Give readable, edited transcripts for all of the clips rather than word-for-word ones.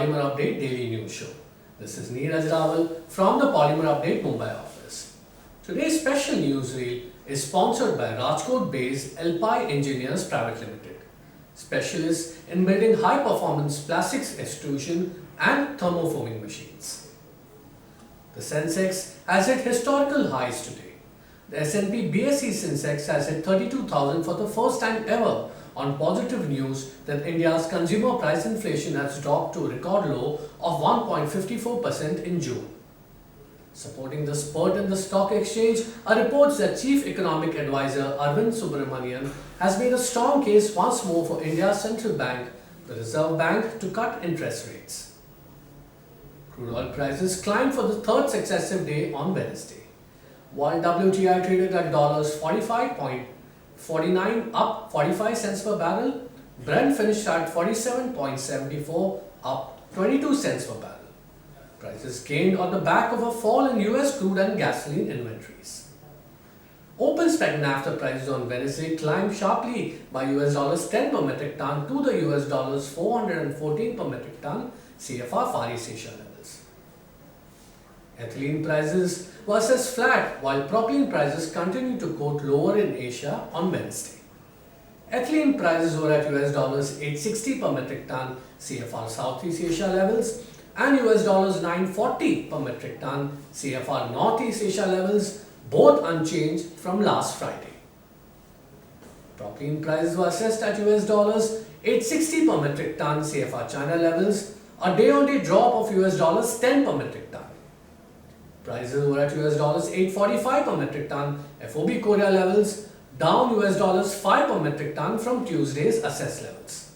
Polymer Update Daily News Show. This is Neeraj Rawal from the Polymer Update Mumbai office. Today's special newsreel is sponsored by Rajkot-based Alpine Engineers Private Limited, specialists in building high-performance plastics extrusion and thermoforming machines. The Sensex has hit historical highs today. The S&P BSE Sensex has hit 32,000 for the first time ever on positive news that India's consumer price inflation has dropped to a record low of 1.54% in June. Supporting the spurt in the stock exchange are reports that Chief Economic Advisor Arvind Subramanian has made a strong case once more for India's central bank, the Reserve Bank, to cut interest rates. Crude oil prices climbed for the third successive day on Wednesday. While WTI traded at $45.49, up 45 cents per barrel, Brent finished at $47.74, up 22 cents per barrel. Prices gained on the back of a fall in US crude and gasoline inventories. Open spec naphtha prices on Wednesday climbed sharply by $10 per metric ton to the $414 per metric ton CFR Far East Asia levels. Ethylene prices were assessed flat while propylene prices continued to quote lower in Asia on Wednesday. Ethylene prices were at $860 per metric ton CFR Southeast Asia levels and $940 per metric ton CFR Northeast Asia levels, both unchanged from last Friday. Propylene prices were assessed at $860 per metric ton CFR China levels, a day-on-day drop of $10 per metric ton. Prices were at $845 per metric ton FOB Korea levels, down $5 per metric ton from Tuesday's assessed levels.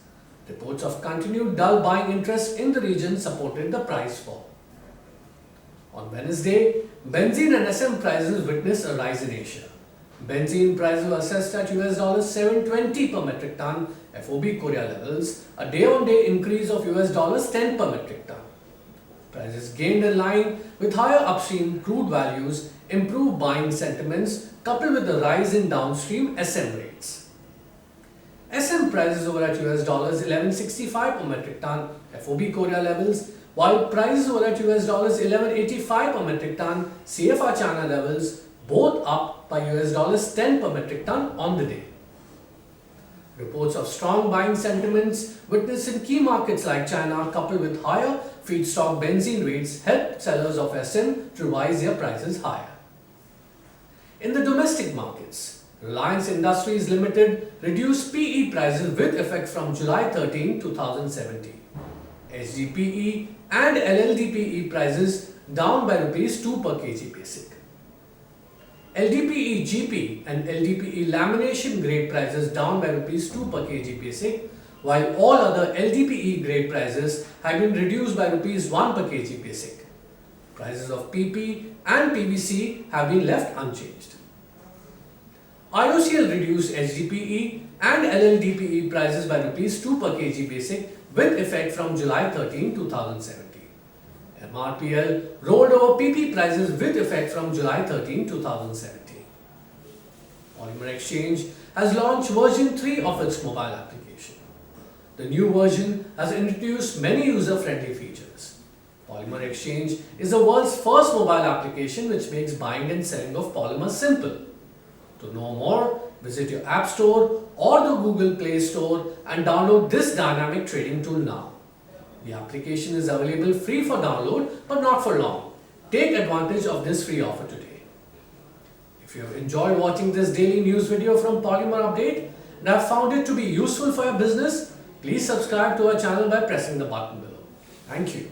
Reports of continued dull buying interest in the region supported the price fall. On Wednesday, benzene and SM prices witnessed a rise in Asia. Benzene prices were assessed at $720 per metric ton FOB Korea levels, a day-on-day increase of $10 per metric ton. Prices gained in line with higher upstream crude values, improved buying sentiments coupled with the rise in downstream SM rates. SM prices were at $1165 per metric ton FOB Korea levels, while prices were at $1185 per metric ton CFR China levels, both up by $10 per metric ton on the day. Reports of strong buying sentiments witnessed in key markets like China coupled with higher feedstock benzene rates helped sellers of SM to rise their prices higher. In the domestic markets, Reliance Industries Limited reduced PE prices with effect from July 13, 2017. HDPE and LLDPE prices down by Rs 2 per kg basic. LDPE GP and LDPE lamination grade prices down by Rs 2 per kg basic, while all other LDPE grade prices have been reduced by Rs 1 per kg basic. Prices of PP and PVC have been left unchanged. IOCL reduced HDPE and LLDPE prices by Rs 2 per kg basic with effect from July 13, 2017. MRPL rolled over PP prices with effect from July 13, 2017. Polymer Exchange has launched version 3 of its mobile application. The new version has introduced many user-friendly features. Polymer Exchange is the world's first mobile application which makes buying and selling of polymers simple. To know more, visit your App Store or the Google Play Store and download this dynamic trading tool now. The application is available free for download but not for long. Take advantage of this free offer today. If you have enjoyed watching this daily news video from Polymer Update and have found it to be useful for your business, please subscribe to our channel by pressing the button below. Thank you.